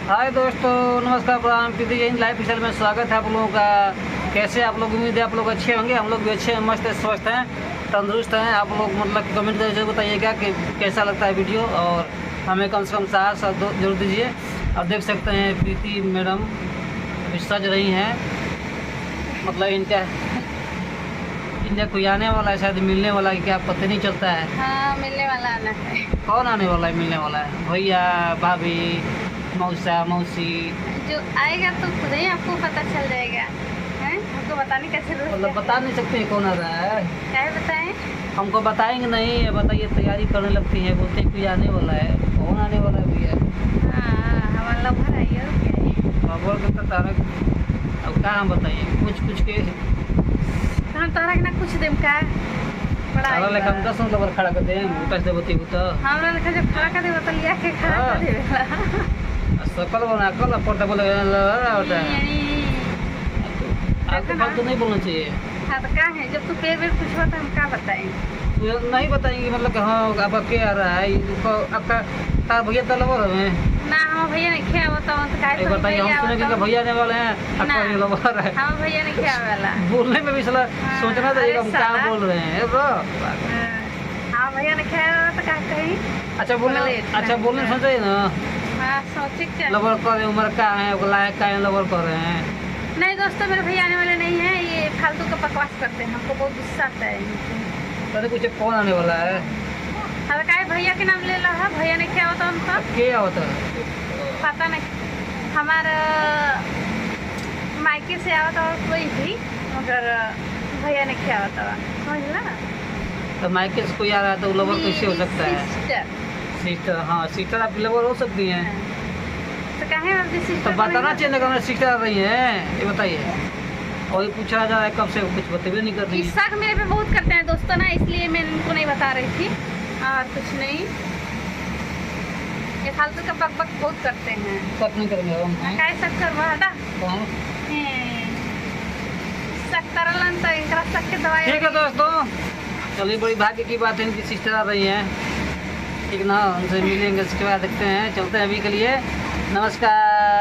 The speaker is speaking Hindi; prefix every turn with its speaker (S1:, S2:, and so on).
S1: हाय दोस्तों, नमस्कार, प्रणाम। पीती जैन लाइफ स्टाइल में स्वागत है आप लोगों का। कैसे आप लोग? उम्मीद है आप लोग अच्छे होंगे। हम लोग भी अच्छे हैं, मस्त है, स्वस्थ हैं, तंदुरुस्त हैं। आप लोग मतलब कमेंट करके जरूर बताइएगा कि कैसा लगता है वीडियो, और हमें कम से कम साथ जरूर दीजिए। और देख सकते हैं प्रीति मैडम अभी सज रही हैं, मतलब इनका कोई आने वाला है, शायद मिलने वाला है, क्या पता नहीं चलता है।
S2: हाँ, मिलने वाला आना है।
S1: कौन आने वाला है? मिलने वाला है भैया, भाभी, मौसा, मौसी।
S2: जो आएगा तो खुद ही आपको पता चल जाएगा। हैं? हमको बताने का जरूरत
S1: मतलब बता नहीं सकते कौन आ रहा है।
S2: क्या है, बताएं?
S1: हमको बताएंगे नहीं, बताइए। तैयारी करने लगती है, बोलते कोई आने वाला है। कौन आने वाला है भैया?
S2: हाँ, हमारा लवर है ये, और क्या है?
S1: बोल के तो तारा अब क्या हम बताइए, कुछ के
S2: हम तारा के ना कुछ दिन का बड़ा
S1: तारा लेकर हम 10 नंबर खड़ा कर दें, ऊपर से बती तो
S2: हमरा लेखा जब खड़ा कर दे तो लिया के खड़ा कर देवेला।
S1: सकल बना कल पड़ता बोले होता है। आपको फालतू नहीं बोलना चाहिए।
S2: हाँ तो क्या है, जब तू पेड़ पेड़ पूछवा तो हम क्या बताएं?
S1: तो नहीं बताएंगे, मतलब कि हाँ आपका क्या आ रहा है, इनको आपका तार भैया तलवर हमें
S2: ना, हम भैया ने खेया बताओ तो काय
S1: एक बताइए। हम सुने कि भैया आने वाले हैं, आपका ये लवर है।
S2: हम भैया ने खेया वाला
S1: बोलने में भी साला सोचना चाहिए हम क्या
S2: साला।
S1: बोल रहे हैं।
S2: हाँ, भैया ने खेया वाला तो क्या कहीं।
S1: अच्छा बोलने सोच रहे ना,
S2: हाँ, सोचे क्या?
S1: लवर कर रहे हैं, उम्र का है, लायक का है, लवर कर रहे हैं।
S2: नहीं दोस्तों, मेरे भैया आने वाले नहीं हैं, ये फालतू का बकवास करते हैं, हमको बहुत गुस्सा आता है इनसे।
S1: पता कुछ कौन आने वाला है?
S2: अब क्या है, भैया के नाम ले लो है, भैया ने क्या होता उनका
S1: क्या होता है?
S2: पता नहीं। हमारा मायके से आवता और कोई भी, मगर भैया ने क्या होता समझला।
S1: तो माइके से कोई आ रहा है तो लवर कैसे हो सकता है? सिस्टर, हाँ सिस्टर आपकी लवर हो सकती हैं।
S2: तो कहे
S1: तो बताना चाहिए ना, कि सिस्टर आ रही है, ये बताइए। और ये पूछा जा रहा है कब से, कुछ बतेबे नहीं कर रही है।
S2: शक मेरे पे बहुत करते हैं दोस्तों ना, इसलिए मैं इनको नहीं बता रही थी, और कुछ नहीं। ये फालतू का बक बक बहुत करते हैं।
S1: शक नहीं करेंगे हम।
S2: काय शक करवा हटा।
S1: कौन?
S2: शक करलन तो इनका शक के दवाई।
S1: ठीक है दोस्तों, चलिए, बड़ी भाग्य की बात है, इनकी सिस्टर आ रही हैं। ठीक ना, उनसे मिलेंगे, उसके बाद देखते हैं, चलते हैं। अभी के लिए नमस्कार।